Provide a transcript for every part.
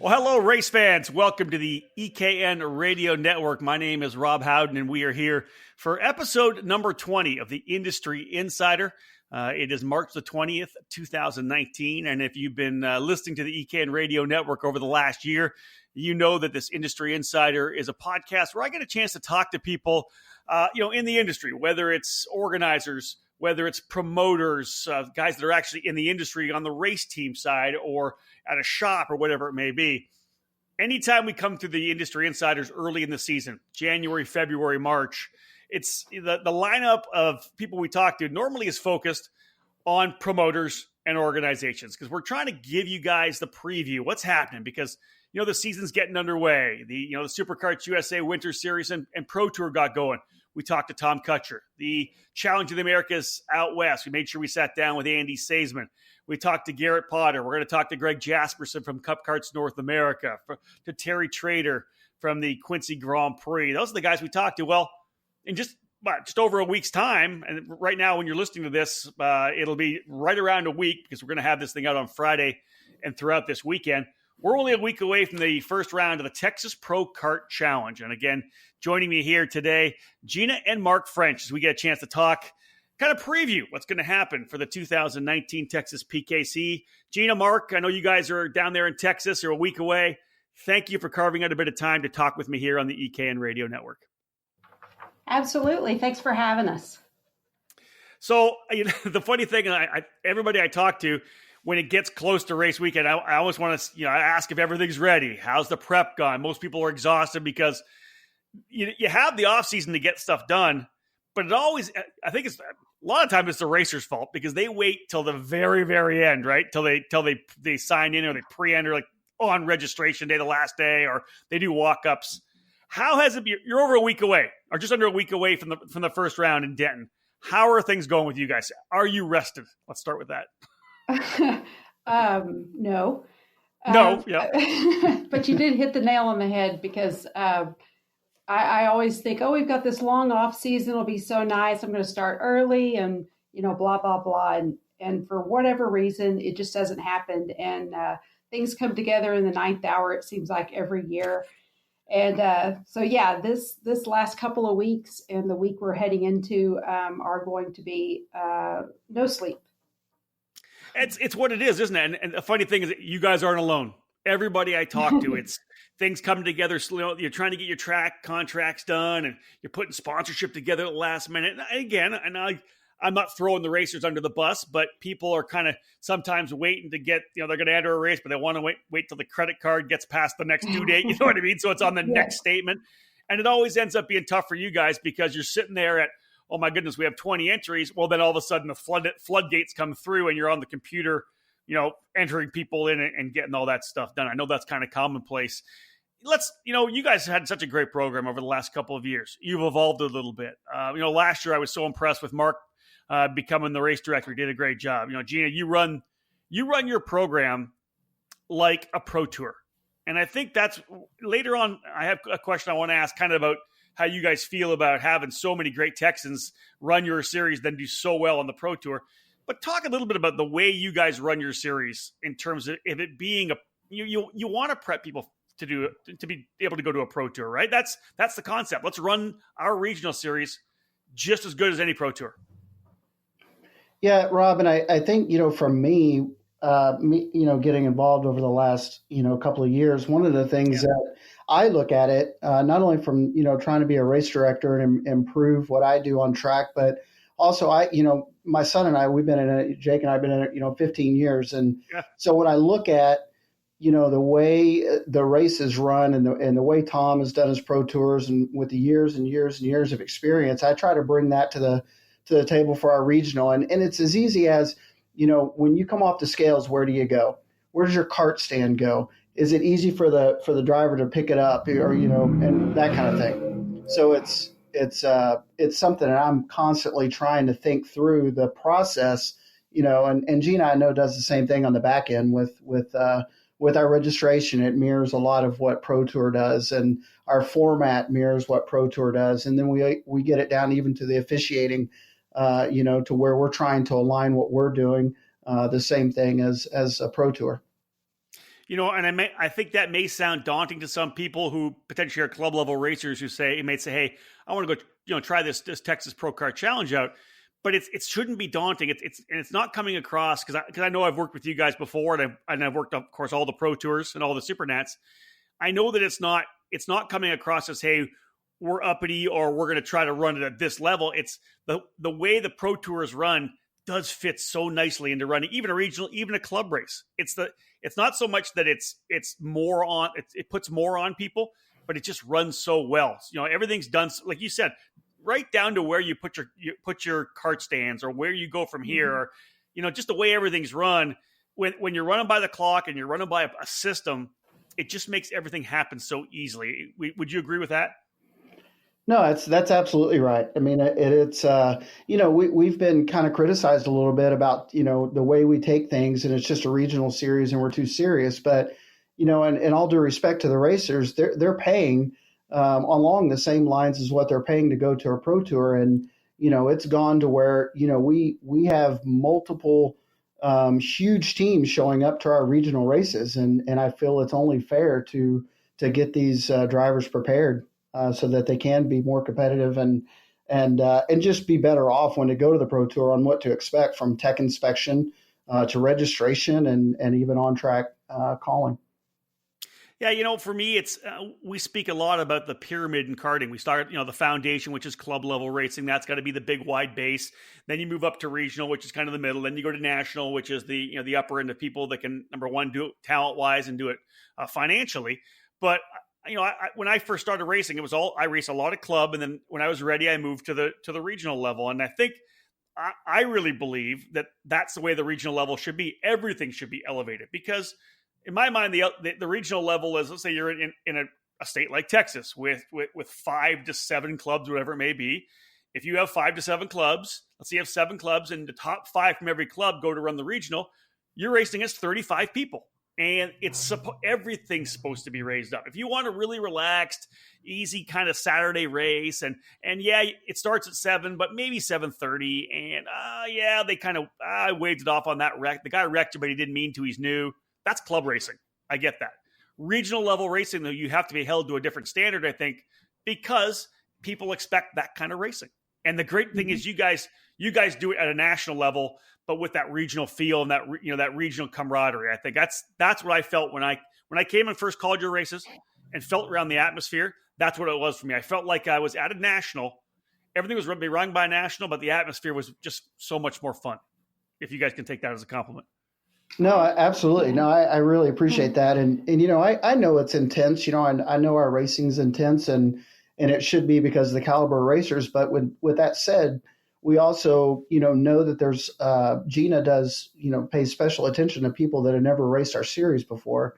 Well, hello, race fans. Welcome to the EKN Radio Network. My name is Rob Howden, and we are here for episode number 20 of the Industry Insider. It is March the 20th, 2019, and if you've been listening to the EKN Radio Network over the last year, you know that this Industry Insider is a podcast where I get a chance to talk to people, in the industry, whether it's organizers, whether it's promoters, guys that are actually in the industry on the race team side or at a shop or whatever it may be. Anytime we come to the Industry Insiders early in the season, January, February, March, it's the lineup of people we talk to normally is focused on promoters and organizations because we're trying to give you guys the preview, what's happening, because the season's getting underway. The Superkarts USA Winter Series and Pro Tour got going. We talked to Tom Kutcher. The Challenge of the Americas out west, we made sure we sat down with Andy Saisman. We talked to Garrett Potter. We're going to talk to Greg Jasperson from Cup Karts North America, to Terry Trader from the Quincy Grand Prix. Those are the guys we talked to. Well, in just over a week's time, and right now when you're listening to this, it'll be right around a week because we're going to have this thing out on Friday and throughout this weekend. We're only a week away from the first round of the Texas ProKart Challenge. And again, joining me here today, Gina and Mark French, as we get a chance to talk, kind of preview what's going to happen for the 2019 Texas PKC. Gina, Mark, I know you guys are down there in Texas. You're a week away. Thank you for carving out a bit of time to talk with me here on the EKN Radio Network. Absolutely. Thanks for having us. So, the funny thing, everybody I talk to, when it gets close to race weekend, I always want to, ask if everything's ready. How's the prep gone? Most people are exhausted because you have the off season to get stuff done, but I think it's a lot of times it's the racer's fault because they wait till the very, very end, right? Till they sign in or they pre-enter like on registration day, the last day, or they do walk-ups. How has it been? You're over a week away or just under a week away from the first round in Denton. How are things going with you guys? Are you rested? Let's start with that. No. Yeah. But you did hit the nail on the head because I always think, we've got this long off season. It'll be so nice. I'm going to start early and, blah, blah, blah. And for whatever reason, it just doesn't happen. And things come together in the ninth hour, it seems like every year. And this last couple of weeks and the week we're heading into are going to be no sleep. It's what it is, isn't it? And the funny thing is that you guys aren't alone. Everybody I talk to, it's things come together. You're trying to get your track contracts done and you're putting sponsorship together at the last minute. And again, I'm not throwing the racers under the bus, but people are kind of sometimes waiting to get, they're going to enter a race, but they want to wait till the credit card gets past the next due date. You know what I mean? So it's on the next statement. And it always ends up being tough for you guys because you're sitting there at, oh my goodness, we have 20 entries. Well, then all of a sudden the floodgates come through and you're on the computer, entering people in and getting all that stuff done. I know that's kind of commonplace. You guys had such a great program over the last couple of years. You've evolved a little bit. Last year I was so impressed with Mark becoming the race director. He did a great job. Gina, you run your program like a pro tour. And I think that's later on. I have a question I want to ask kind of about how you guys feel about having so many great Texans run your series, then do so well on the Pro Tour. But talk a little bit about the way you guys run your series in terms of it being you want to prep people to be able to go to a Pro Tour, right? That's the concept. Let's run our regional series just as good as any Pro Tour. Yeah, Rob, and I think, for me, getting involved over the last, couple of years, one of the things that I look at it, not only from, trying to be a race director and improve what I do on track, but also my son and I, Jake and I have been in it, 15 years. And so when I look at, the way the race is run and the way Tom has done his pro tours and with the years and years and years of experience, I try to bring that to the table for our regional. And it's as easy as, when you come off the scales, where do you go? Where does your cart stand go? Is it easy for the driver to pick it up or, and that kind of thing. So it's something that I'm constantly trying to think through the process, and Gina, I know, does the same thing on the back end with our registration. It mirrors a lot of what Pro Tour does, and our format mirrors what Pro Tour does. And then we get it down even to the officiating, to where we're trying to align what we're doing, the same thing as a Pro Tour. And I think that may sound daunting to some people who potentially are club level racers who may say, hey, I want to go, try this Texas ProKart Challenge out. But it shouldn't be daunting. It's not coming across because I know I've worked with you guys before, and I've worked, of course, all the Pro Tours and all the Super Nats. I know that it's not coming across as, hey, we're uppity or we're going to try to run it at this level. It's the way the Pro Tours run does fit so nicely into running even a regional, even a club race. It's not so much that it puts more on people, but it just runs so well. Everything's done like you said, right down to where you put your cart stands or where you go from here, or just the way everything's run. When you're running by the clock and you're running by a system, it just makes everything happen so easily. Would you agree with that? No, that's absolutely right. I mean, it's we've been kind of criticized a little bit about the way we take things, and it's just a regional series and we're too serious. But and all due respect to the racers, they're paying along the same lines as what they're paying to go to a Pro Tour, and it's gone to where we have multiple huge teams showing up to our regional races, and I feel it's only fair to get these drivers prepared so that they can be more competitive and just be better off when they go to the Pro Tour on what to expect from tech inspection to registration and even on track calling. Yeah, for me, it's we speak a lot about the pyramid in karting. We start, the foundation, which is club level racing. That's got to be the big wide base. Then you move up to regional, which is kind of the middle. Then you go to national, which is the upper end of people that can, number one, do it talent wise and do it financially. But when I first started racing, I raced a lot of club, and then when I was ready, I moved to the regional level. And I think I really believe that that's the way the regional level should be. Everything should be elevated because, in my mind, the regional level is, let's say you're in a state like Texas with 5 to 7 clubs, whatever it may be. If you have 5 to 7 clubs, let's say you have 7 clubs, and the top 5 from every club go to run the regional, you're racing as 35 people. And everything's supposed to be raised up. If you want a really relaxed, easy kind of Saturday race, and yeah, it starts at 7, but maybe 7:30, and they kind of waved it off on that wreck. The guy wrecked you, but he didn't mean to. He's new. That's club racing. I get that. Regional level racing, though, you have to be held to a different standard, I think, because people expect that kind of racing. And the great thing is you guys do it at a national level, but with that regional feel and that regional camaraderie. I think that's what I felt when I came and first called your races and felt around the atmosphere. That's what it was for me. I felt like I was at a national. Everything was run by national, but the atmosphere was just so much more fun. If you guys can take that as a compliment. No, absolutely. No, I really appreciate that. And I know it's intense, and I know our racing's intense and it should be because of the caliber of racers. But with that said, we also, know that there's Gina does, pays special attention to people that have never raced our series before.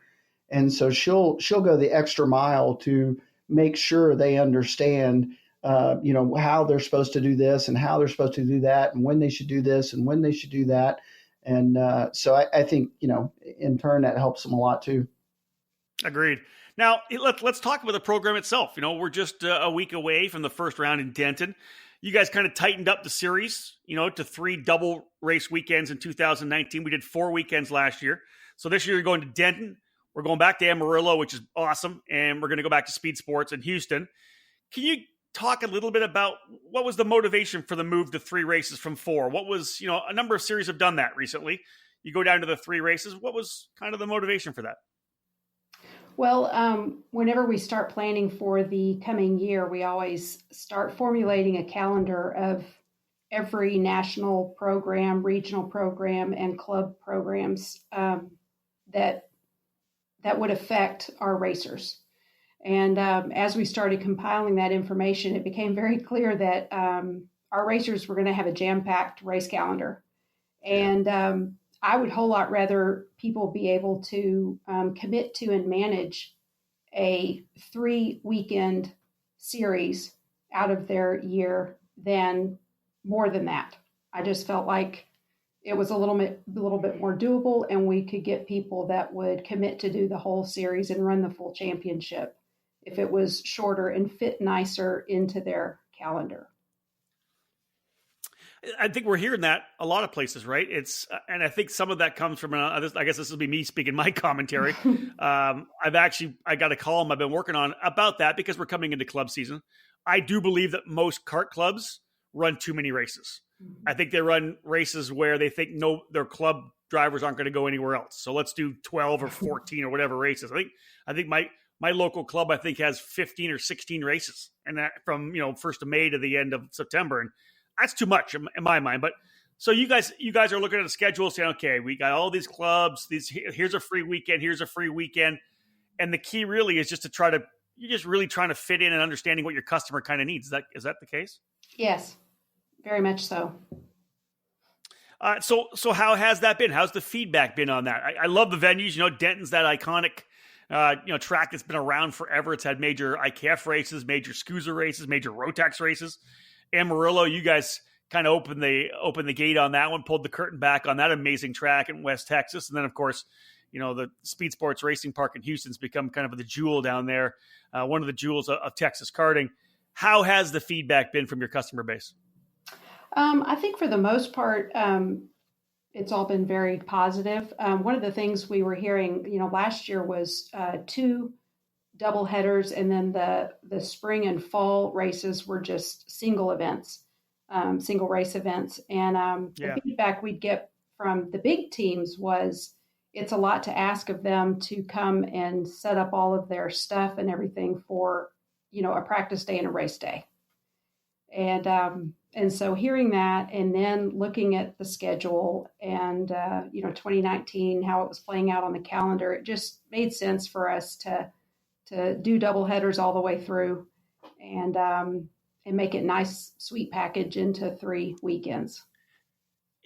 And so she'll go the extra mile to make sure they understand, how they're supposed to do this and how they're supposed to do that and when they should do this and when they should do that. And so I think, in turn, that helps them a lot, too. Agreed. Now, let's talk about the program itself. We're just a week away from the first round in Denton. You guys kind of tightened up the series, to 3 double race weekends in 2019. We did 4 weekends last year. So this year you're going to Denton. We're going back to Amarillo, which is awesome. And we're going to go back to Speed Sports in Houston. Can you talk a little bit about what was the motivation for the move to 3 races from 4? What was, a number of series have done that recently. You go down to the 3 races. What was kind of the motivation for that? Well, whenever we start planning for the coming year, we always start formulating a calendar of every national program, regional program, and club programs that would affect our racers. And as we started compiling that information, it became very clear that our racers were going to have a jam-packed race calendar. And I would a whole lot rather people be able to commit to and manage a 3-weekend series out of their year than more than that. I just felt like it was a little bit more doable, and we could get people that would commit to do the whole series and run the full championship if it was shorter and fit nicer into their calendar. I think we're hearing that a lot of places, right? And I think some of that comes from, I guess this will be me speaking my commentary. I got a column I've been working on about that because we're coming into club season. I do believe that most kart clubs run too many races. I think they run races where they think their club drivers aren't going to go anywhere else. So let's do 12 or 14 or whatever races. I think my local club, I think, has 15 or 16 races, and that from 1st of May to the end of September, and that's too much in my mind. But so you guys are looking at a schedule saying, okay, we got all these clubs. Here's a free weekend. Here's a free weekend, and the key really is just you're just really trying to fit in and understanding what your customer kind of needs. Is that the case? Yes, very much so. So how has that been? How's the feedback been on that? I love the venues. Denton's that iconic track that's been around forever. It's had major IKF races, major SKUSA races, major Rotax races. Amarillo, you guys kind of opened the gate on that one, pulled the curtain back on that amazing track in West Texas. And then, of course, the Speed Sports Racing Park in Houston's become kind of the jewel down there, one of the jewels of Texas karting. How has the feedback been from your customer base? I think for the most part, it's all been very positive. One of the things we were hearing, last year was 2 double headers, and then the spring and fall races were just single events, single race events. And the feedback we'd get from the big teams was it's a lot to ask of them to come and set up all of their stuff and everything for, a practice day and a race day. And so hearing that and then looking at the schedule and, 2019, how it was playing out on the calendar, it just made sense for us to do double headers all the way through and make it nice, sweet package into 3 weekends.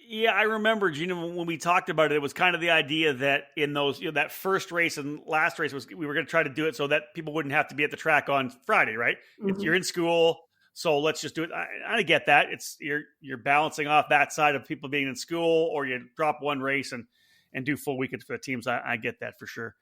Yeah, I remember, Gina, when we talked about it, it was kind of the idea that in those, that first race and last race we were going to try to do it so that people wouldn't have to be at the track on Friday, right? Mm-hmm. You're in school, so let's just do it. I get that. It's you're balancing off that side of people being in school, or you drop one race and do full weekends for the teams. I get that for sure.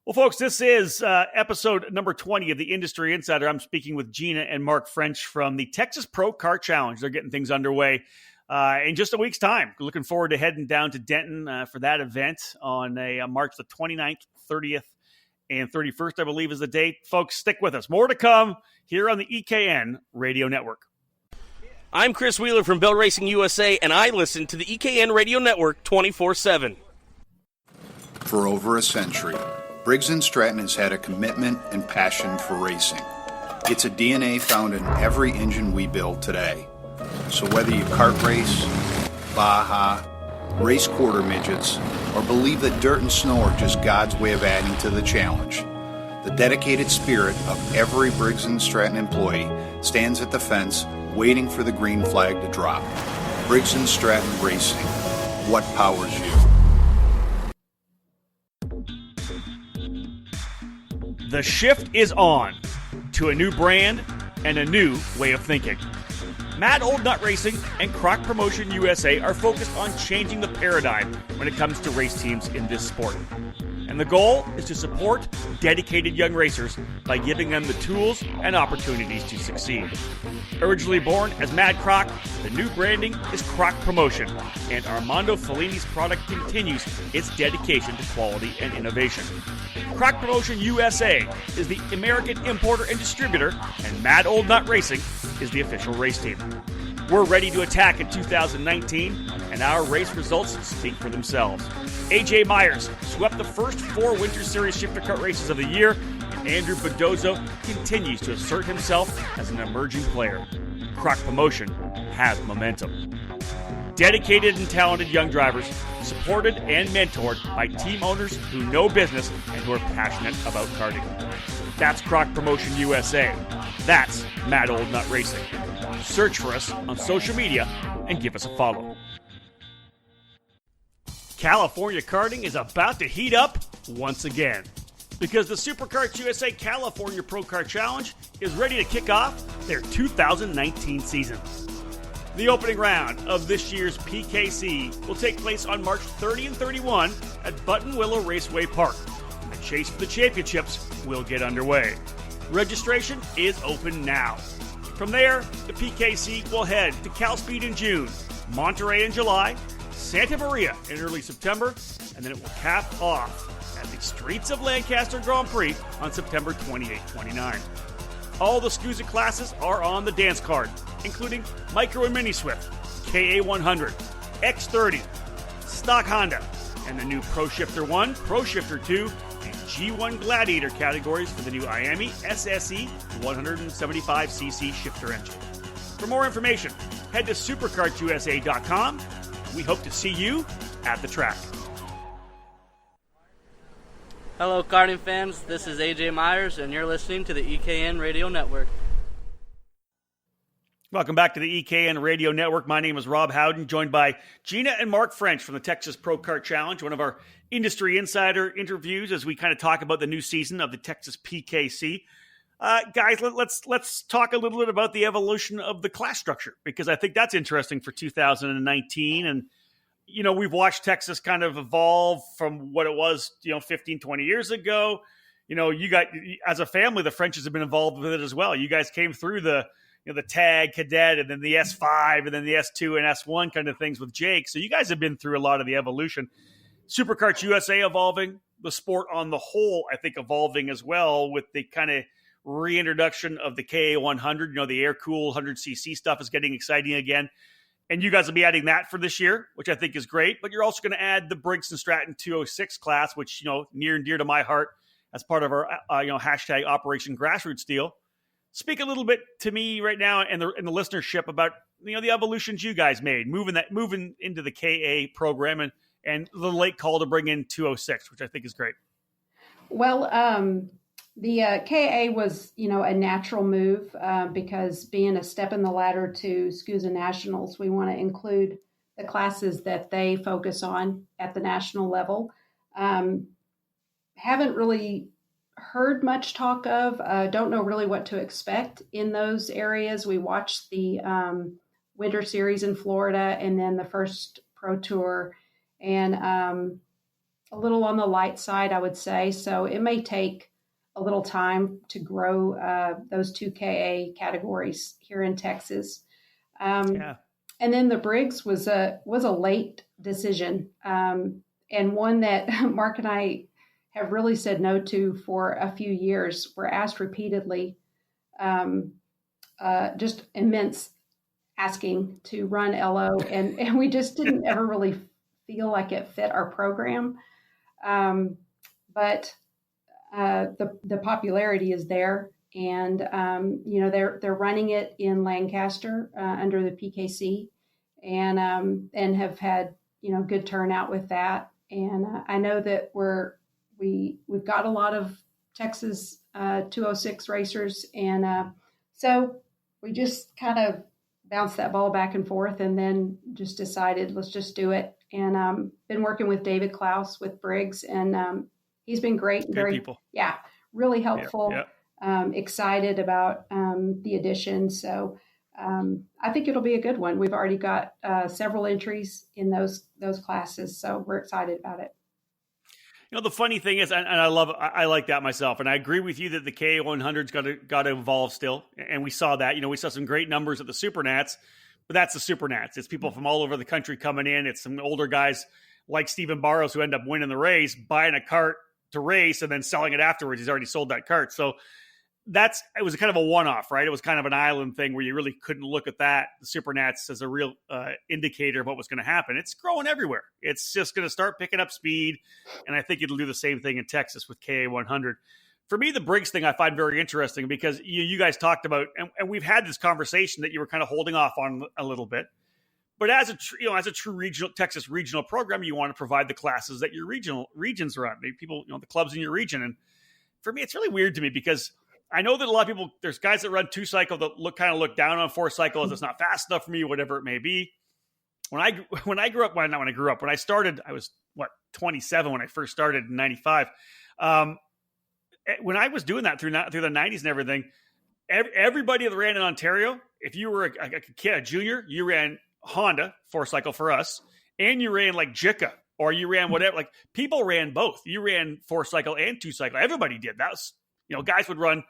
Well, folks, this is episode number 20 of the Industry Insider. I'm speaking with Gina and Mark French from the Texas ProKart Challenge. They're getting things underway in just a week's time. Looking forward to heading down to Denton for that event on March the 29th, 30th, and 31st, I believe is the date. Folks, stick with us. More to come here on the EKN Radio Network. I'm Chris Wheeler from Bell Racing USA, and I listen to the EKN Radio Network 24/7. For over a century, Briggs & Stratton has had a commitment and passion for racing. It's a DNA found in every engine we build today. So whether you kart race, Baja, race quarter midgets, or believe that dirt and snow are just God's way of adding to the challenge, the dedicated spirit of every Briggs & Stratton employee stands at the fence waiting for the green flag to drop. Briggs & Stratton Racing. What powers you? The shift is on to a new brand and a new way of thinking. Mad Old Nut Racing and Croc Promotion USA are focused on changing the paradigm when it comes to race teams in this sport. And the goal is to support dedicated young racers by giving them the tools and opportunities to succeed. Originally born as Mad Croc, the new branding is Croc Promotion, and Armando Fellini's product continues its dedication to quality and innovation. Croc Promotion USA is the American importer and distributor, and Mad Old Nut Racing is the official race team. We're ready to attack in 2019, and our race results speak for themselves. AJ Myers swept the first 4 Winter Series shifter kart races of the year, and Andrew Bedozzo continues to assert himself as an emerging player. Croc Promotion has momentum. Dedicated and talented young drivers, supported and mentored by team owners who know business and who are passionate about karting. That's Croc Promotion USA. That's Mad Old Nut Racing. Search for us on social media and give us a follow. California karting is about to heat up once again because the Superkarts USA California ProKart Challenge is ready to kick off their 2019 season. The opening round of this year's PKC will take place on March 30 and 31 at Buttonwillow Raceway Park. The chase for the championships will get underway. Registration is open now. From there, the PKC will head to CalSpeed in June, Monterey in July, Santa Maria in early September, and then it will cap off at the Streets of Lancaster Grand Prix on September 28-29. All the SKUSA classes are on the dance card, including Micro and Mini Swift, KA100, X30, Stock Honda, and the new Pro Shifter 1, Pro Shifter 2, and G1 Gladiator categories for the new IAME SSE 175cc shifter engine. For more information, head to superkartsusa.com. We hope to see you at the track. Hello, karting fans. This is AJ Myers, and you're listening to the EKN Radio Network. Welcome back to the EKN Radio Network. My name is Rob Howden, joined by Gina and Mark French from the Texas ProKart Challenge, one of our industry insider interviews as we kind of talk about the new season of the Texas PKC. Guys, let's talk a little bit about the evolution of the class structure, because I think that's interesting for 2019. And we've watched Texas kind of evolve from what it was, 15, 20 years ago. You got, as a family, the Frenches have been involved with it as well. You guys came through the tag cadet and then the S5 and then the S2 and S1 kind of things with Jake. So you guys have been through a lot of the evolution. Superkarts USA evolving, the sport on the whole, I think, evolving as well with the kind of reintroduction of the KA100. The air-cooled 100cc stuff is getting exciting again. And you guys will be adding that for this year, which I think is great. But you're also going to add the Briggs & Stratton 206 class, which, near and dear to my heart as part of our, hashtag Operation Grassroots deal. Speak a little bit to me right now and the listenership about, the evolutions you guys made, moving into the KA program and the late call to bring in 206, which I think is great. Well, the KA was, a natural move because being a step in the ladder to SKUSA Nationals, we want to include the classes that they focus on at the national level. Haven't really heard much talk of, don't know really what to expect in those areas. We watched the Winter Series in Florida and then the first Pro Tour, and a little on the light side, I would say. So it may take a little time to grow those two KA categories here in Texas. And then the Briggs was a late decision, and one that Mark and I have really said no to for a few years. We're asked repeatedly, just immense asking to run LO, and we just didn't ever really feel like it fit our program. But the popularity is there, and they're running it in Lancaster under the PKC, and have had good turnout with that. And I know that we've got a lot of Texas 206 racers, and so we just kind of bounced that ball back and forth, and then just decided let's just do it. And been working with David Klaus with Briggs, and he's been great. Good people. Yeah, really helpful. Yeah. Excited about the addition. So I think it'll be a good one. We've already got several entries in those classes, so we're excited about it. The funny thing is, and I like that myself, and I agree with you that the KA100's got to evolve still, and we saw that. We saw some great numbers at the Supernats, but that's the Supernats. It's people from all over the country coming in. It's some older guys like Stephen Barrows who end up winning the race, buying a cart to race, and then selling it afterwards. He's already sold that cart. So it was kind of a one-off, right? It was kind of an island thing where you really couldn't look at that, the Supernats, as a real indicator of what was going to happen. It's growing everywhere. It's just going to start picking up speed, and I think it'll do the same thing in Texas with KA100. For me, the Briggs thing I find very interesting because you guys talked about, and we've had this conversation that you were kind of holding off on a little bit. But as a true regional Texas regional program, you want to provide the classes that your regions are on. Maybe people, the clubs in your region. And for me, it's really weird to me because I know that a lot of people, there's guys that run 2-cycle that look down on 4-cycle as it's not fast enough for me, whatever it may be. When I started, I was 27 when I first started in 95. When I was doing that through the 90s and everything, everybody that ran in Ontario, if you were a junior, you ran Honda 4-cycle for us, and you ran like JICA, or you ran whatever. Like people ran both. You ran 4-cycle and 2-cycle. Everybody did. That was, guys would run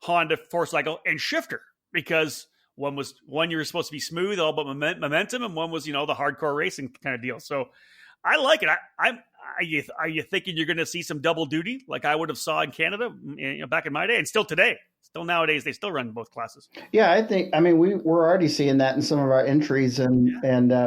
Honda 4-cycle and shifter because One you were supposed to be smooth, all about momentum, and one was the hardcore racing kind of deal. So I like it. Are you thinking you're going to see some double duty like I would have saw in Canada back in my day, and still today? Still nowadays, they still run both classes. Yeah, we're already seeing that in some of our entries, and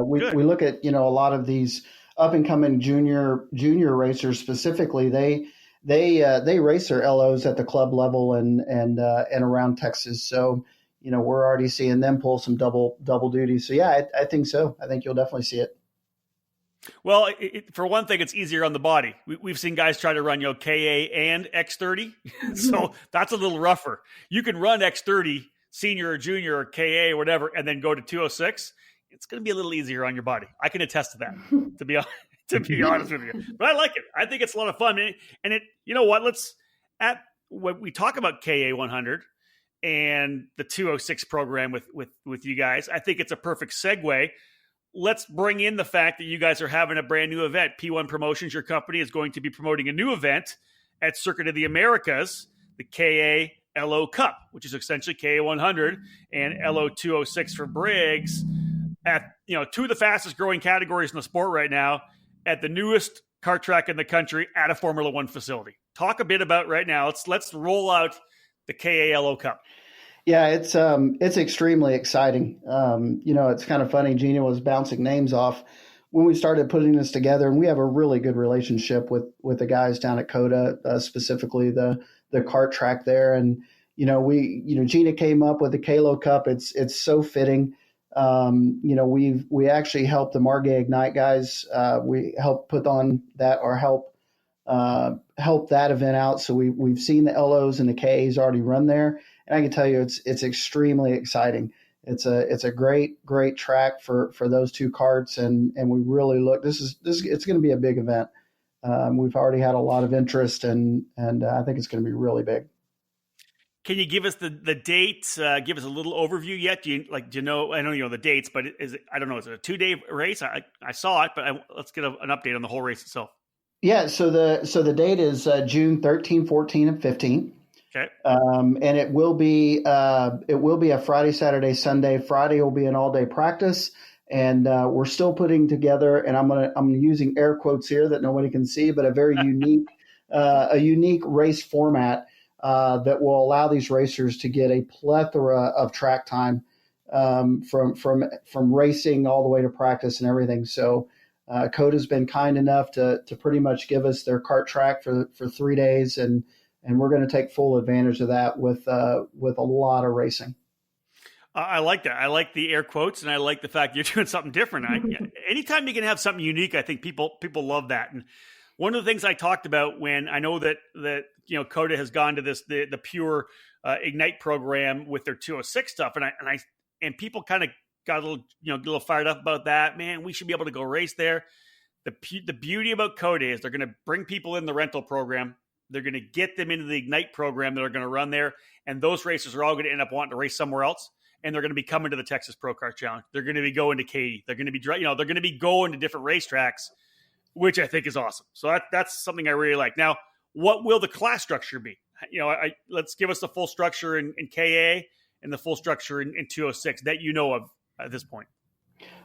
we look at a lot of these up and coming junior racers specifically. They race their LOs at the club level and around Texas. So we're already seeing them pull some double duty. So yeah, I think so. I think you'll definitely see it. Well, for one thing, it's easier on the body. We've seen guys try to run, KA and X30. So that's a little rougher. You can run X30, senior or junior or KA or whatever, and then go to 206. It's going to be a little easier on your body. I can attest to that, to be honest with you. But I like it. I think it's a lot of fun. And you know what? When we talk about KA 100 and the 206 program with you guys, I think it's a perfect segue. Let's bring in the fact that you guys are having a brand new event. P1 Promotions, your company, is going to be promoting a new event at Circuit of the Americas, the KA LO Cup, which is essentially KA 100 and LO 206 for Briggs at two of the fastest growing categories in the sport right now at the newest kart track in the country at a Formula One facility. Talk a bit about right now. Let's roll out the KA LO Cup. Yeah, it's extremely exciting. It's kind of funny. Gina was bouncing names off when we started putting this together, and we have a really good relationship with the guys down at COTA, specifically the kart track there. And Gina came up with the KLO Cup. It's so fitting. We actually helped the Margay Ignite guys. We helped put on that or help that event out. So we've seen the LOs and the KAs already run there. And I can tell you, it's extremely exciting. It's a great track for those two karts, and we really look. It's going to be a big event. We've already had a lot of interest, and I think it's going to be really big. Can you give us the dates? Give us a little overview yet? Do you know? I know you know the dates, but is it? I don't know. Is it a 2-day race? I saw it, but let's get an update on the whole race itself. Yeah. So the date is June 13, 14, and 15. Okay. And it will be a Friday, Saturday, Sunday. Friday will be an all-day practice, and we're still putting together. And I'm using air quotes here that nobody can see, but a very unique race format that will allow these racers to get a plethora of track time from racing all the way to practice and everything. So COTA's been kind enough to pretty much give us their kart track for 3 days, and we're going to take full advantage of that with a lot of racing. I like that. I like the air quotes, and I like the fact you're doing something different. Anytime you can have something unique, I think people love that. And one of the things I talked about when I know that COTA has gone to the pure Ignite program with their 206 stuff, and people kind of got a little fired up about that. Man, we should be able to go race there. The beauty about COTA is they're going to bring people in the rental program. They're going to get them into the Ignite program that are going to run there. And those racers are all going to end up wanting to race somewhere else. And they're going to be coming to the Texas ProKart Challenge. They're going to be going to Katy. They're going to be, they're going to be going to different racetracks, which I think is awesome. So that's something I really like. Now, what will the class structure be? Let's give us the full structure in KA and the full structure in 206 that you know of at this point.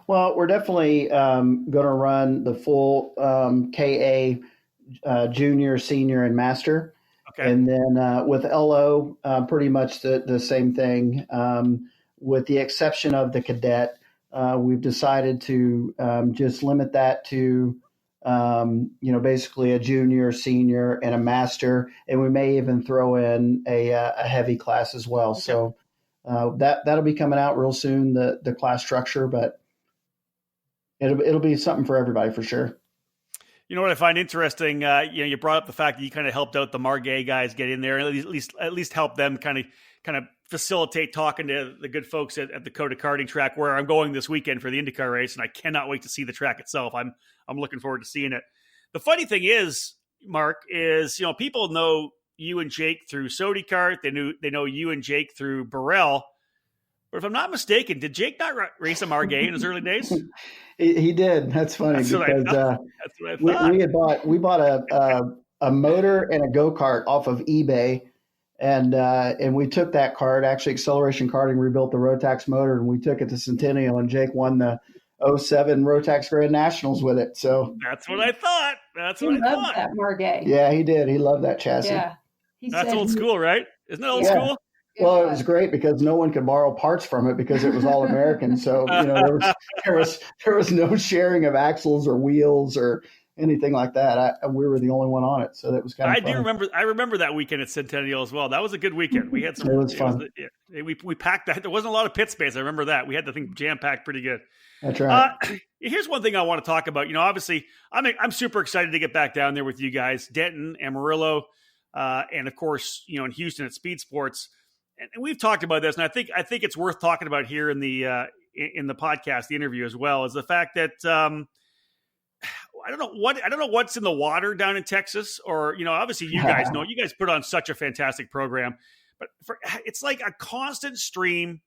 Well, we're definitely going to run the full KA junior, senior, and master. Okay. And then with LO, pretty much the same thing. With the exception of the cadet, we've decided to just limit that to, basically a junior, senior, and a master. And we may even throw in a heavy class as well. Okay. So that'll be coming out real soon, the class structure, but it'll be something for everybody for sure. You know what I find interesting? You brought up the fact that you kind of helped out the Margay guys get in there, and at least help them kind of facilitate talking to the good folks at the COTA karting track, where I'm going this weekend for the IndyCar race, and I cannot wait to see the track itself. I'm looking forward to seeing it. The funny thing is, Mark, is people know you and Jake through Sodi Kart. They know you and Jake through Burrell. But if I'm not mistaken, did Jake not race a Margay in his early days? He did. That's funny because we bought a motor and a go-kart off of eBay, And we took that kart, actually Acceleration Karting rebuilt the Rotax motor, and we took it to Centennial, and Jake won the 07 Rotax Grand Nationals with it. So that's what I thought. That's what He I loved thought. that Margay. yeah, he did. He loved that chassis. Yeah. That's old school, right? Isn't that old Yeah. school? Well, it was great because no one could borrow parts from it because it was all American. So there was no sharing of axles or wheels or anything like that. We were the only one on it, so that was kind of fun. I remember that weekend at Centennial as well. That was a good weekend. We had some. It was fun. We packed that. There wasn't a lot of pit space. I remember that. We had the thing jam packed pretty good. That's right. Here's one thing I want to talk about. Obviously, I'm super excited to get back down there with you guys, Denton, Amarillo, and of course, in Houston at Speed Sports. And we've talked about this, and I think it's worth talking about here in the podcast, the interview as well, is the fact that I don't know what's in the water down in Texas, or obviously you guys know, you guys put on such a fantastic program, but it's like a constant stream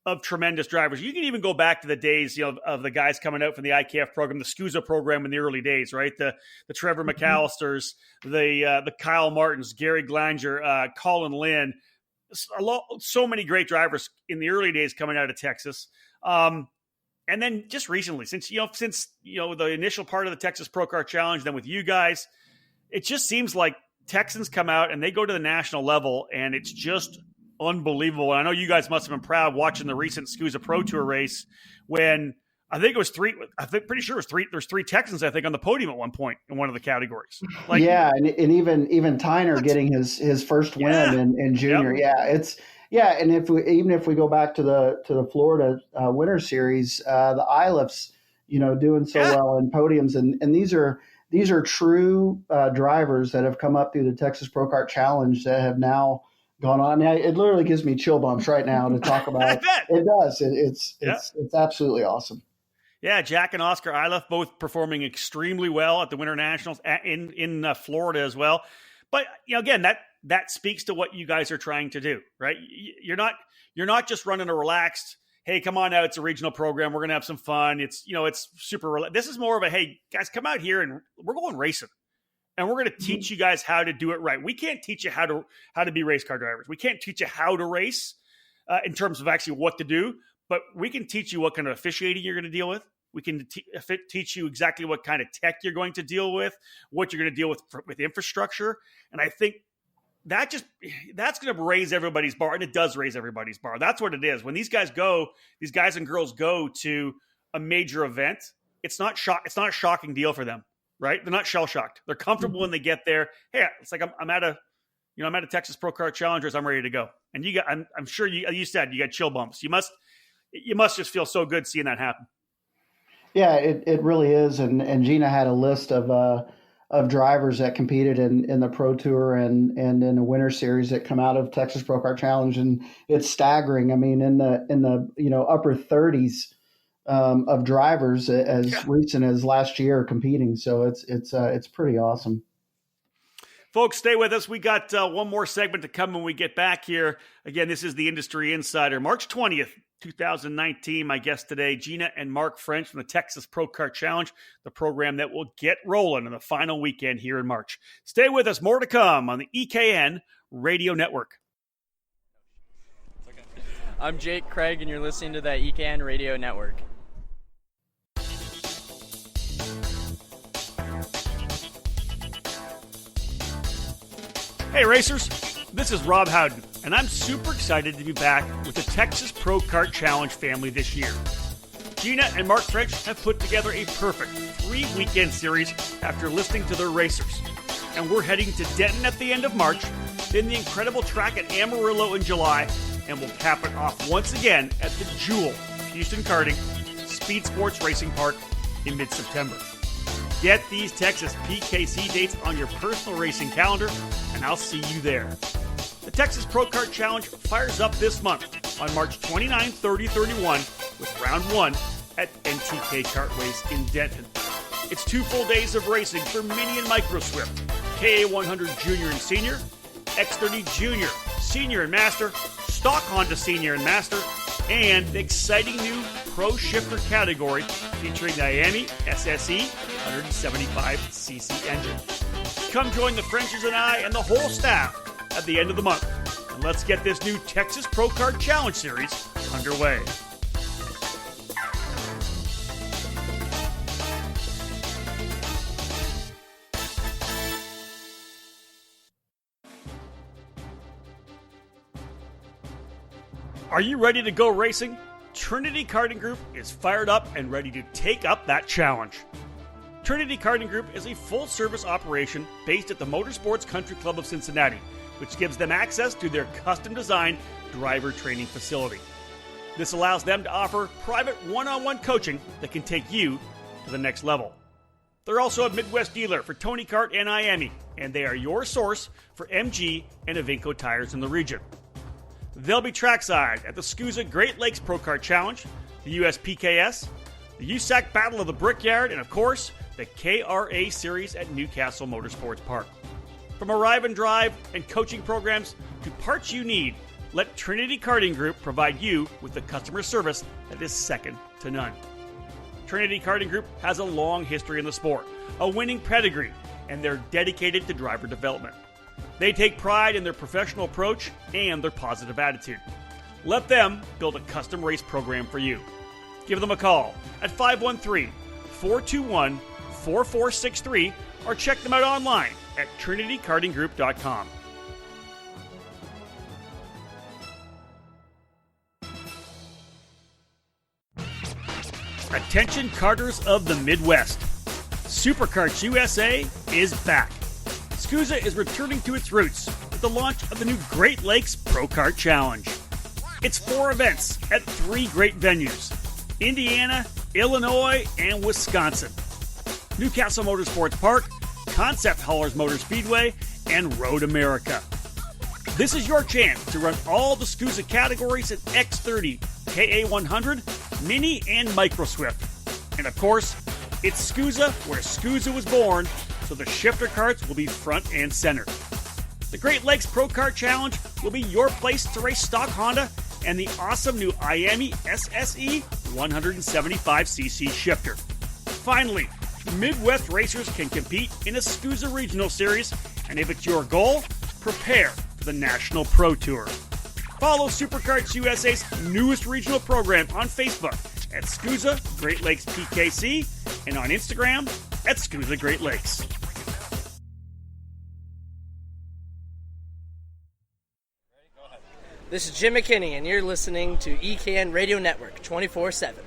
of tremendous drivers. You can even go back to the days of the guys coming out from the IKF program, the SKUSA program in the early days, right? The Trevor McAllisters, the Kyle Martins, Gary Glanger, Colin Lynn. So many great drivers in the early days coming out of Texas. And then just recently, since the initial part of the Texas ProKart Challenge, then with you guys, it just seems like Texans come out and they go to the national level, and it's just unbelievable. And I know you guys must have been proud watching the recent SKUSA Pro Tour race when I think it was pretty sure it was three. There's three Texans, I think, on the podium at one point in one of the categories. And even Tyner getting his first win in junior. Yep. And if we go back to the Florida Winter Series, the Ilifs, doing so well in podiums, and these are true drivers that have come up through the Texas ProKart Challenge that have now gone on. It literally gives me chill bumps right now to talk about. I bet. It does. It's absolutely awesome. Yeah, Jack and Oscar Ilif both performing extremely well at the Winter Nationals in Florida as well. But again, that speaks to what you guys are trying to do, right? You're not just running a relaxed, hey, come on out, it's a regional program, we're gonna have some fun. It's super. This is more of a, hey guys, come out here and we're going racing, and we're gonna teach you guys how to do it right. We can't teach you how to be race car drivers. We can't teach you how to race in terms of actually what to do. But we can teach you what kind of officiating you're going to deal with. We can teach you exactly what kind of tech you're going to deal with, what you're going to deal with infrastructure. And I think that's going to raise everybody's bar, and it does raise everybody's bar. That's what it is. When these guys and girls go to a major event, it's not a shocking deal for them, right? They're not shell shocked. They're comfortable when they get there. Hey, it's like I'm at a Texas ProKart Challengers. I'm ready to go. And I'm sure you said you got chill bumps. You must just feel so good seeing that happen. Yeah, it really is. And Gina had a list of drivers that competed in the Pro Tour and in the Winter Series that come out of Texas ProKart Challenge, and it's staggering. I mean, in the upper 30s of drivers as recent as last year competing. So it's pretty awesome. Folks, stay with us. We got one more segment to come when we get back here. Again, this is the Industry Insider, March 20th, 2019. My guest today, Gina and Mark French from the Texas ProKart Challenge, the program that will get rolling in the final weekend here in March. Stay with us. More to come on the EKN Radio Network. I'm Jake Craig, and you're listening to the EKN Radio Network. Hey racers, this is Rob Howden, and I'm super excited to be back with the Texas ProKart Challenge family this year. Gina and Mark French have put together a perfect 3-weekend series after listening to their racers. And we're heading to Denton at the end of March, then the incredible track at Amarillo in July, and we'll cap it off once again at the Jewel Houston Karting Speed Sports Racing Park in mid-September. Get these Texas PKC dates on your personal racing calendar, and I'll see you there. The Texas ProKart Challenge fires up this month on March 29, 30, 31 with round 1 at NTK Kartways in Denton. It's 2 full days of racing for Mini and Micro Swift, KA100 Junior and Senior, X30 Junior, Senior and Master, Stock Honda Senior and Master, and the exciting new Pro Shifter category featuring the Miami SSE 175cc engine. Come join the Frenches and I and the whole staff at the end of the month and let's get this new Texas ProKart Challenge Series underway. Are you ready to go racing? Trinity Karting Group is fired up and ready to take up that challenge. Trinity Karting Group is a full-service operation based at the Motorsports Country Club of Cincinnati, which gives them access to their custom-designed driver training facility. This allows them to offer private one-on-one coaching that can take you to the next level. They're also a Midwest dealer for Tony Kart and IAME, and they are your source for MG and Avinco tires in the region. They'll be trackside at the SKUSA Great Lakes ProKart Challenge, the US PKS, the USAC Battle of the Brickyard, and of course, the KRA Series at Newcastle Motorsports Park. From arrive and drive and coaching programs to parts you need, let Trinity Karting Group provide you with the customer service that is second to none. Trinity Karting Group has a long history in the sport, a winning pedigree, and they're dedicated to driver development. They take pride in their professional approach and their positive attitude. Let them build a custom race program for you. Give them a call at 513-421-4463 or check them out online at trinitykartinggroup.com. Attention karters of the Midwest. Superkarts USA is back. SKUSA is returning to its roots with the launch of the new Great Lakes ProKart Challenge. It's 4 events at 3 great venues: Indiana, Illinois, and Wisconsin. Newcastle Motorsports Park, Concept Haulers Motor Speedway, and Road America. This is your chance to run all the SKUSA categories in X30, KA100, Mini, and Micro Swift. And of course, it's SKUSA where SKUSA was born, so the shifter karts will be front and center. The Great Lakes ProKart Challenge will be your place to race stock Honda and the awesome new IAME SSE 175cc shifter. Finally, Midwest racers can compete in a SKUSA Regional Series, and if it's your goal, prepare for the National Pro Tour. Follow Superkarts USA's newest regional program on Facebook at SKUSA Great Lakes PKC and on Instagram at SKUSA Great Lakes. This is Jim McKinney, and you're listening to EKN Radio Network 24/7.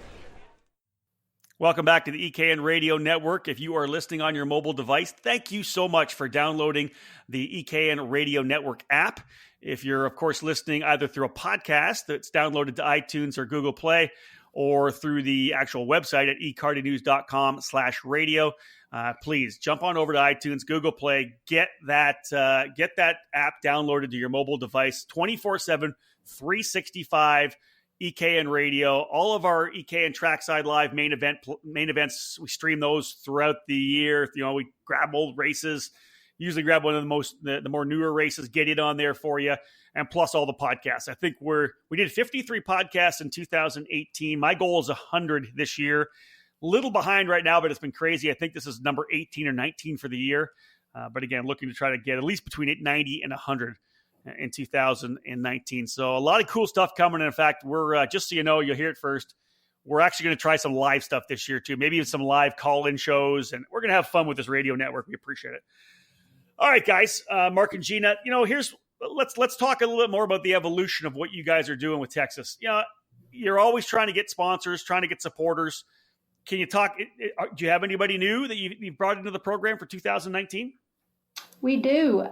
Welcome back to the EKN Radio Network. If you are listening on your mobile device, thank you so much for downloading the EKN Radio Network app. If you're, of course, listening either through a podcast that's downloaded to iTunes or Google Play, or through the actual website at ekartingnews.com/radio, please jump on over to iTunes, Google Play, get that app downloaded to your mobile device 24/7, 365. EKN Radio, all of our EKN Trackside Live main events, we stream those throughout the year. You know, we grab old races, usually grab one of the more newer races, get it on there for you, and plus all the podcasts. I think we did 53 podcasts in 2018. My goal is 100 this year. A little behind right now, but it's been crazy. I think this is number 18 or 19 for the year. But again, looking to try to get at least between 90 and 100 in 2019. So a lot of cool stuff coming. And in fact, we're just so you know, you'll hear it first, we're actually going to try some live stuff this year too, maybe even some live call-in shows, and we're going to have fun with this radio network. We appreciate it. All right, guys, Mark and Gina, let's talk a little bit more about the evolution of what you guys are doing with Texas. You're always trying to get sponsors, trying to get supporters. Can you talk, do you have anybody new that you've brought into the program for 2019? We do.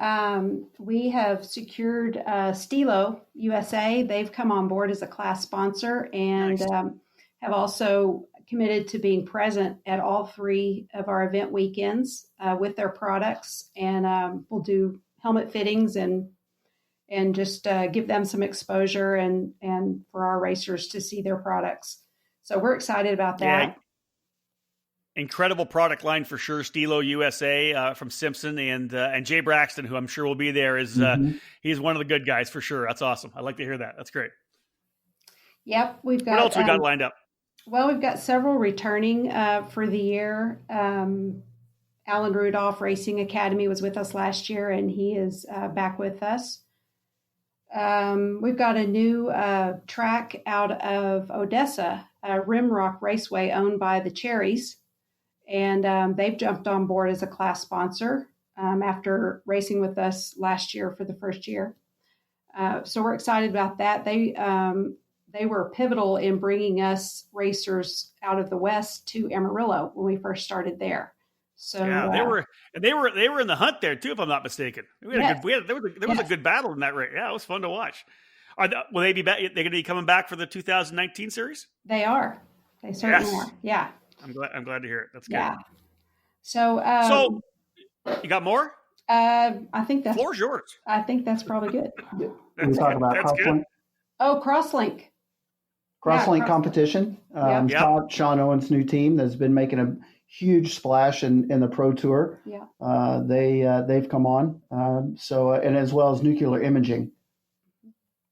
We have secured Stilo USA. They've come on board as a class sponsor and Nice. Have also committed to being present at all 3 of our event weekends with their products. And we'll do helmet fittings and just give them some exposure and for our racers to see their products. So we're excited about that. Yeah. Incredible product line for sure. Stilo USA from Simpson and Jay Braxton, who I'm sure will be there, is he's one of the good guys for sure. That's awesome. I like to hear that. That's great. Yep, we've got. What else we got lined up? Well, we've got several returning for the year. Alan Rudolph Racing Academy was with us last year, and he is back with us. We've got a new track out of Odessa, Rimrock Raceway, owned by the Cherries. And they've jumped on board as a class sponsor after racing with us last year for the first year. So we're excited about that. They were pivotal in bringing us racers out of the West to Amarillo when we first started there. So yeah, they were in the hunt there too, if I'm not mistaken. There was a good battle in that race. Yeah, it was fun to watch. Will they be back? They're going to be coming back for the 2019 series? They are. They certainly are. Yeah. I'm glad to hear it. That's good. Yeah. So you got more? I think that's floor's yours. I think that's probably good. We talk about Crosslink. Oh, Crosslink. Crosslink competition. Sean Owen's new team that's been making a huge splash in the Pro Tour. Yeah. They've come on. And as well as nuclear imaging.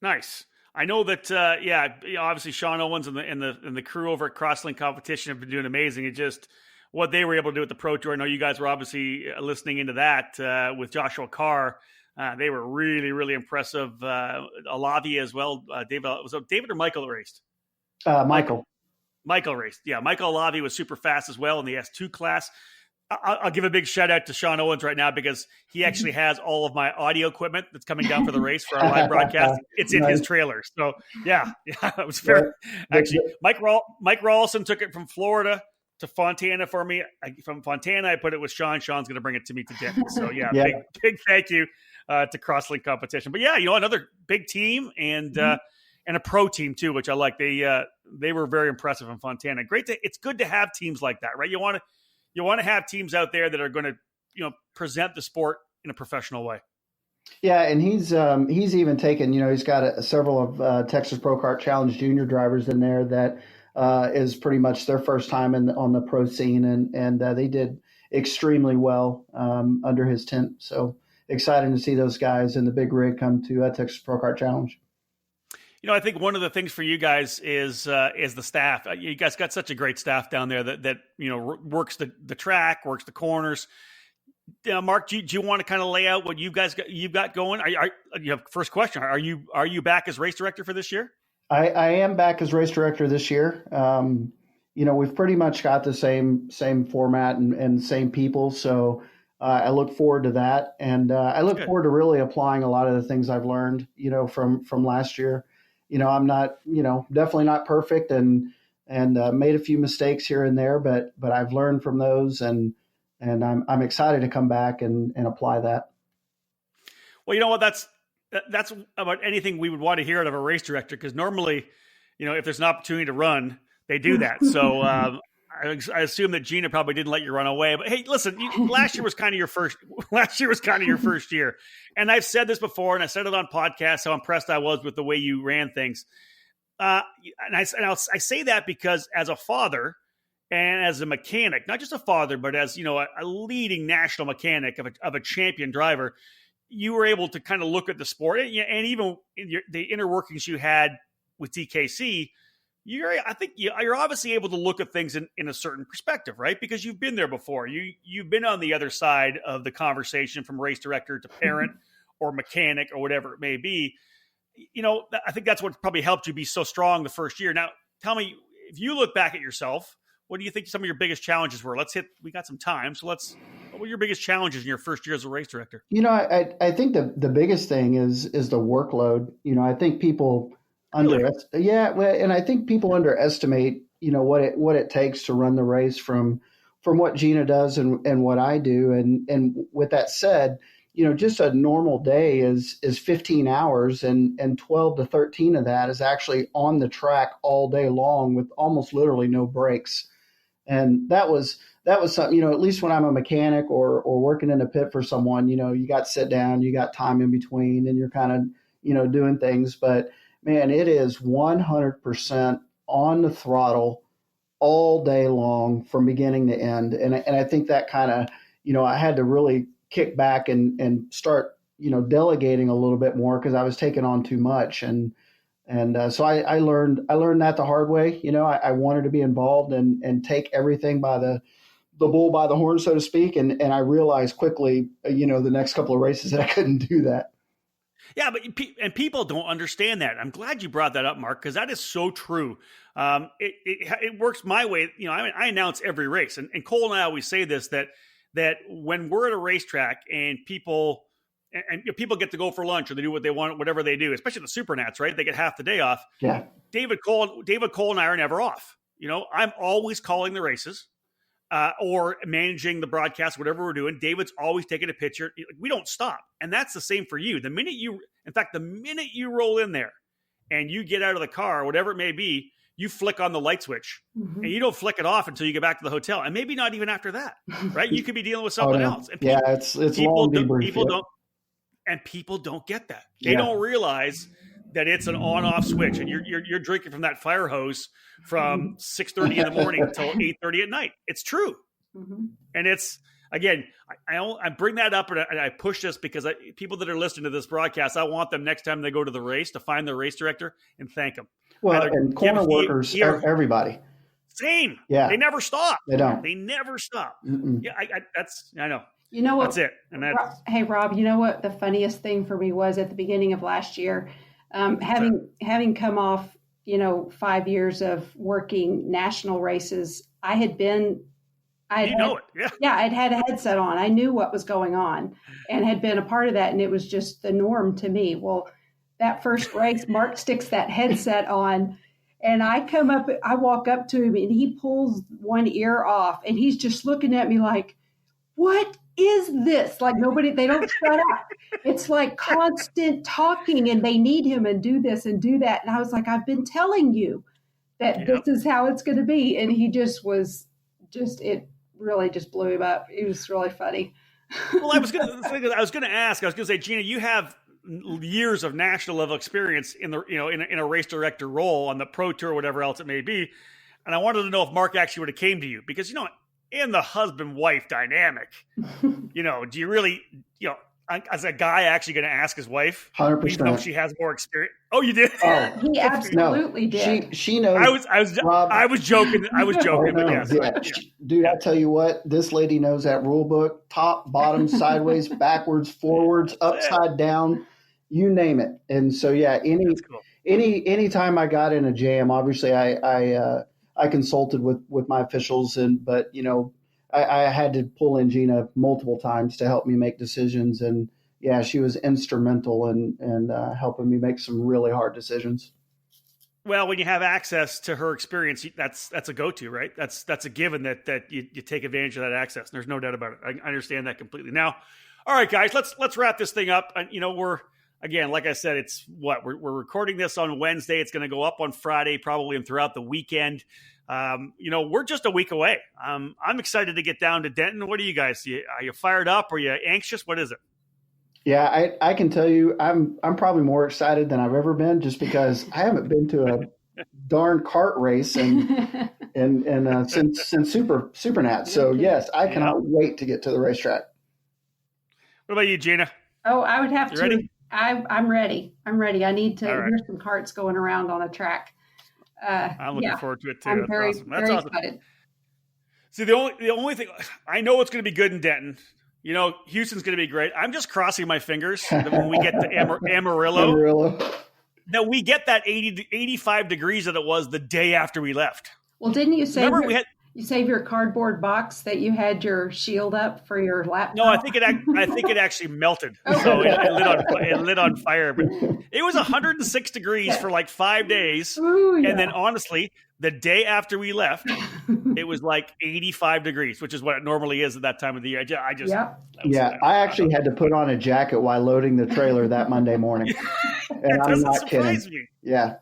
Nice. I know that. Obviously Sean Owens and the crew over at Crosslink competition have been doing amazing. It just what they were able to do at the Pro Tour. I know you guys were obviously listening into that with Joshua Carr. They were really, really impressive. Olavi as well. David or Michael that raced? Michael raced. Yeah, Michael Olavi was super fast as well in the S2 class. I'll give a big shout out to Sean Owens right now because he actually has all of my audio equipment that's coming down for the race for our live broadcast. It's in his trailer. So yeah, it was fair. Actually, Mike Rawlson took it from Florida to Fontana for me. From Fontana, I put it with Sean. Sean's going to bring it to me to Denton. So yeah. Big thank you to Crosslink competition. But yeah, another big team and a pro team too, which I like. They were very impressive in Fontana. It's good to have teams like that, right? You want to have teams out there that are going to, present the sport in a professional way. Yeah, and he's even taken, he's got several of Texas ProKart Challenge Junior drivers in there that is pretty much their first time on the pro scene, and they did extremely well under his tent. So exciting to see those guys in the big rig come to Texas ProKart Challenge. I think one of the things for you guys is the staff. You guys got such a great staff down there that works the track, works the corners. Mark, do you want to kind of lay out what you've got going? First question: Are you back as race director for this year? I am back as race director this year. We've pretty much got the same format and same people, so I look forward to that, and I look forward to really applying a lot of the things I've learned, from last year. I'm not, definitely not perfect and made a few mistakes here and there, but I've learned from those and I'm excited to come back and apply that. Well, you know what, that's about anything we would want to hear out of a race director. Cause normally, if there's an opportunity to run, they do that. So, I assume that Gina probably didn't let you run away, but hey, listen, last year was kind of your first year. And I've said this before, and I said it on podcasts, how impressed I was with the way you ran things. And I say that because as a father and as a mechanic, not just a father, but as, a leading national mechanic of a champion driver, you were able to kind of look at the sport and even the inner workings you had with TKC. I think you're obviously able to look at things in a certain perspective, right? Because you've been there before. You've been on the other side of the conversation from race director to parent or mechanic or whatever it may be. I think that's what probably helped you be so strong the first year. Now, tell me, if you look back at yourself, what do you think some of your biggest challenges were? We got some time. So what were your biggest challenges in your first year as a race director? I think the biggest thing is the workload. I think people and I think people underestimate, what it takes to run the race from what Gina does and what I do. And with that said, just a normal day is 15 hours and 12 to 13 of that is actually on the track all day long with almost literally no breaks. And that was something, at least when I'm a mechanic or working in a pit for someone, you got sit down, you got time in between and you're kind of, doing things. But man, it is 100% on the throttle all day long from beginning to end. And I think that kind of, I had to really kick back and start, delegating a little bit more because I was taking on too much. And so I learned that the hard way. I wanted to be involved and take everything by the bull by the horn, so to speak. And I realized quickly, the next couple of races that I couldn't do that. Yeah, but people don't understand that. I'm glad you brought that up, Mark, because that is so true. It works my way. I announce every race, and Cole and I always say this, that when we're at a racetrack and people get to go for lunch, or they do what they want, whatever they do, especially the Supernats, right? They get half the day off. Yeah. David Cole and I are never off. I'm always calling the races. Or managing the broadcast, whatever we're doing. David's always taking a picture. We don't stop. And that's the same for you. The minute you roll in there and you get out of the car, whatever it may be, you flick on the light switch, and you don't flick it off until you get back to the hotel. And maybe not even after that, right? You could be dealing with something else. And people don't get that. They don't realize that it's an on-off switch, and you're drinking from that fire hose from 6:30 in the morning until 8:30 at night. It's true. Mm-hmm. And it's, again, I bring that up and I push this because people that are listening to this broadcast, I want them next time they go to the race to find their race director and thank them. Well, and corner workers, everybody. Same. Yeah. They never stop. They don't. They never stop. Mm-mm. Yeah, I know. You know what? That's it. And that's, hey, Rob, you know what the funniest thing for me was at the beginning of last year, having come off, 5 years of working national races, I'd had a headset on. I knew what was going on and had been a part of that. And it was just the norm to me. Well, that first race, Mark sticks that headset on and I walk up to him and he pulls one ear off and he's just looking at me like, what is this? Like they don't shut up. It's like constant talking and they need him and do this and do that. And I was like, I've been telling you that this is how it's going to be. And he it really just blew him up. It was really funny. Well, I was going to say, Gina, you have years of national level experience in the, in a race director role on the pro tour, whatever else it may be. And I wanted to know if Mark actually would have came to you because, in the husband-wife dynamic, do you really, as a guy actually going to ask his wife 100%, even though she has more experience? Oh, you did? Oh, he absolutely did. She knows. I was joking. But yes. Yeah. Dude, I tell you what, this lady knows that rule book, top, bottom, sideways, backwards, forwards, upside down, you name it. And so, yeah, any time I got in a jam, obviously I consulted with my officials, but I had to pull in Gina multiple times to help me make decisions, and yeah, she was instrumental in helping me make some really hard decisions. Well, when you have access to her experience, that's a go-to, right? That's a given that you take advantage of that access. There's no doubt about it. I understand that completely. Now, all right, guys, let's wrap this thing up. And we're, again, like I said, it's we're recording this on Wednesday. It's going to go up on Friday, probably, and throughout the weekend. We're just a week away. I'm excited to get down to Denton. What are you guys? Are you fired up? Are you anxious? What is it? Yeah, I can tell you, I'm probably more excited than I've ever been, just because I haven't been to a darn kart race and since Supernat. So yes, I cannot wait to get to the racetrack. What about you, Gina? Oh, I would have you to. Ready? I'm ready. I need to hear some karts going around on a track. I'm looking forward to it too. I'm very awesome. That's awesome. excited. See, the only thing I know it's going to be good in Denton. Houston's going to be great. I'm just crossing my fingers that when we get to Amarillo, that we get that 80 to 85 degrees that it was the day after we left. Well, didn't you say you save your cardboard box that you had your shield up for your laptop? No, I think it actually melted. So it lit on fire. But it was 106 degrees for like 5 days. Ooh, yeah. And then honestly, the day after we left, it was like 85 degrees, which is what it normally is at that time of the year. I actually had to put on a jacket while loading the trailer that Monday morning. And I'm not kidding. Me. Yeah.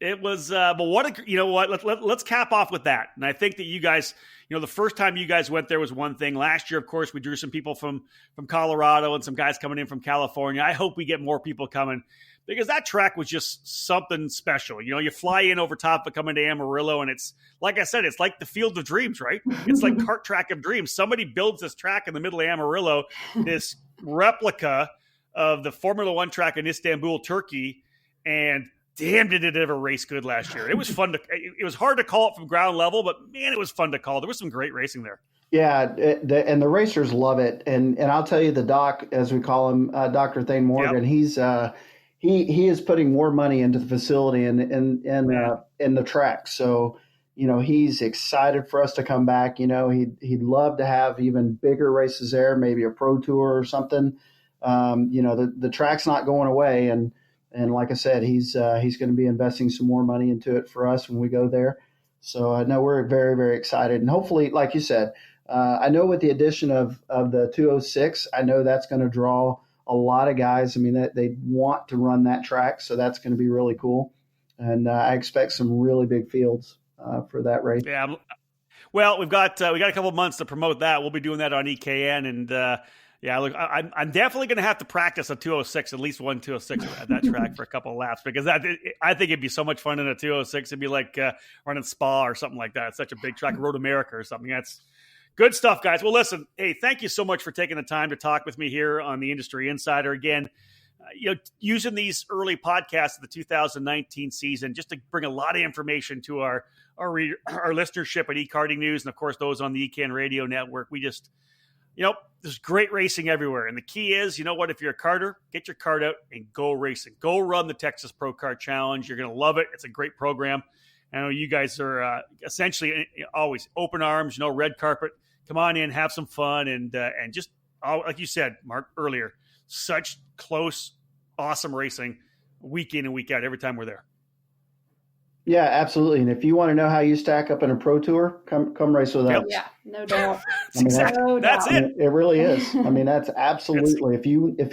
It was, but let's cap off with that. And I think that you guys, the first time you guys went there was one thing. Last year, of course, we drew some people from Colorado and some guys coming in from California. I hope we get more people coming because that track was just something special. You fly in over top of coming to Amarillo, and it's, like I said, it's like the Field of Dreams, right? It's like Kart Track of Dreams. Somebody builds this track in the middle of Amarillo, this replica of the Formula One track in Istanbul, Turkey, and damn, did it ever race good last year. It was fun it was hard to call it from ground level, but man, it was fun to call. There was some great racing there. Yeah, and the racers love it, and I'll tell you, the doc, as we call him, Dr. Thane Morgan, he's he is putting more money into the facility and in the track. So he's excited for us to come back. He'd love to have even bigger races there, maybe a pro tour or something. The track's not going away, and like I said, he's going to be investing some more money into it for us when we go there. So I know we're very, very excited, and hopefully, like you said. I know with the addition of the 206, I know that's going to draw a lot of guys. I mean, they want to run that track, so that's going to be really cool. And I expect some really big fields for that race. Yeah. Well, we got a couple of months to promote that. We'll be doing that on EKN, and look, I'm definitely going to have to practice a 206, at least one 206 at that track for a couple of laps, because I think it'd be so much fun in a 206. It'd be like running Spa or something like that. It's such a big track, Road America or something. That's good stuff, guys. Well, listen, hey, thank you so much for taking the time to talk with me here on the Industry Insider. Again, using these early podcasts of the 2019 season just to bring a lot of information to our listenership at eKarting News, and of course those on the EKN Radio Network. We just, there's great racing everywhere, and the key is, if you're a karter, get your kart out and go racing. Go run the Texas ProKart Challenge. You're going to love it. It's a great program. I know you guys are essentially always open arms, red carpet. Come on in, have some fun, and just, like you said, Mark, earlier, such close, awesome racing week in and week out every time we're there. Yeah, absolutely. And if you want to know how you stack up in a pro tour, come race with us. Yeah, no doubt. That's it. It really is. I mean, that's absolutely. If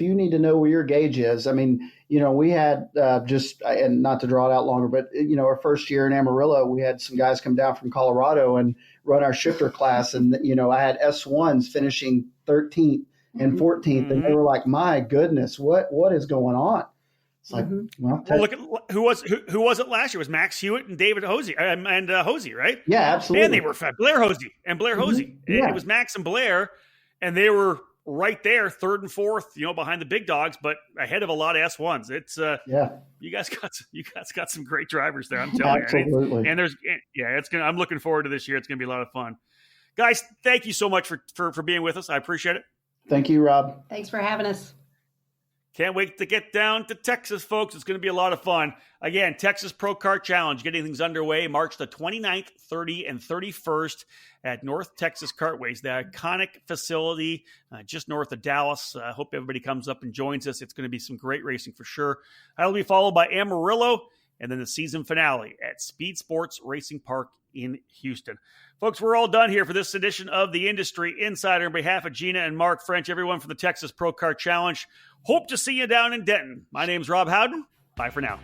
you need to know where your gauge is, I mean, we had and not to draw it out longer, but our first year in Amarillo, we had some guys come down from Colorado and run our shifter class, and I had S1s finishing 13th and 14th, and they were like, "My goodness, what is going on?" It's like, well, look at who was it last year? It was Max Hewitt and David Hosey and Hosey, right? Yeah, absolutely. And they were fat. Blair Hosey and Blair Hosey. It was Max and Blair, and they were right there, third and fourth, behind the big dogs, but ahead of a lot of S1s. It's you guys got some great drivers there. I'm telling you. Absolutely. And I'm looking forward to this year. It's gonna be a lot of fun. Guys, thank you so much for being with us. I appreciate it. Thank you, Rob. Thanks for having us. Can't wait to get down to Texas, folks. It's going to be a lot of fun. Again, Texas ProKart Challenge, getting things underway March the 29th, 30th, and 31st at North Texas Kartways, the iconic facility just north of Dallas. I hope everybody comes up and joins us. It's going to be some great racing for sure. That'll be followed by Amarillo, and then the season finale at Speed Sports Racing Park in Houston. Folks, we're all done here for this edition of the Industry Insider. On behalf of Gina and Mark French, everyone from the Texas ProKart Challenge, hope to see you down in Denton. My name's Rob Howden. Bye for now.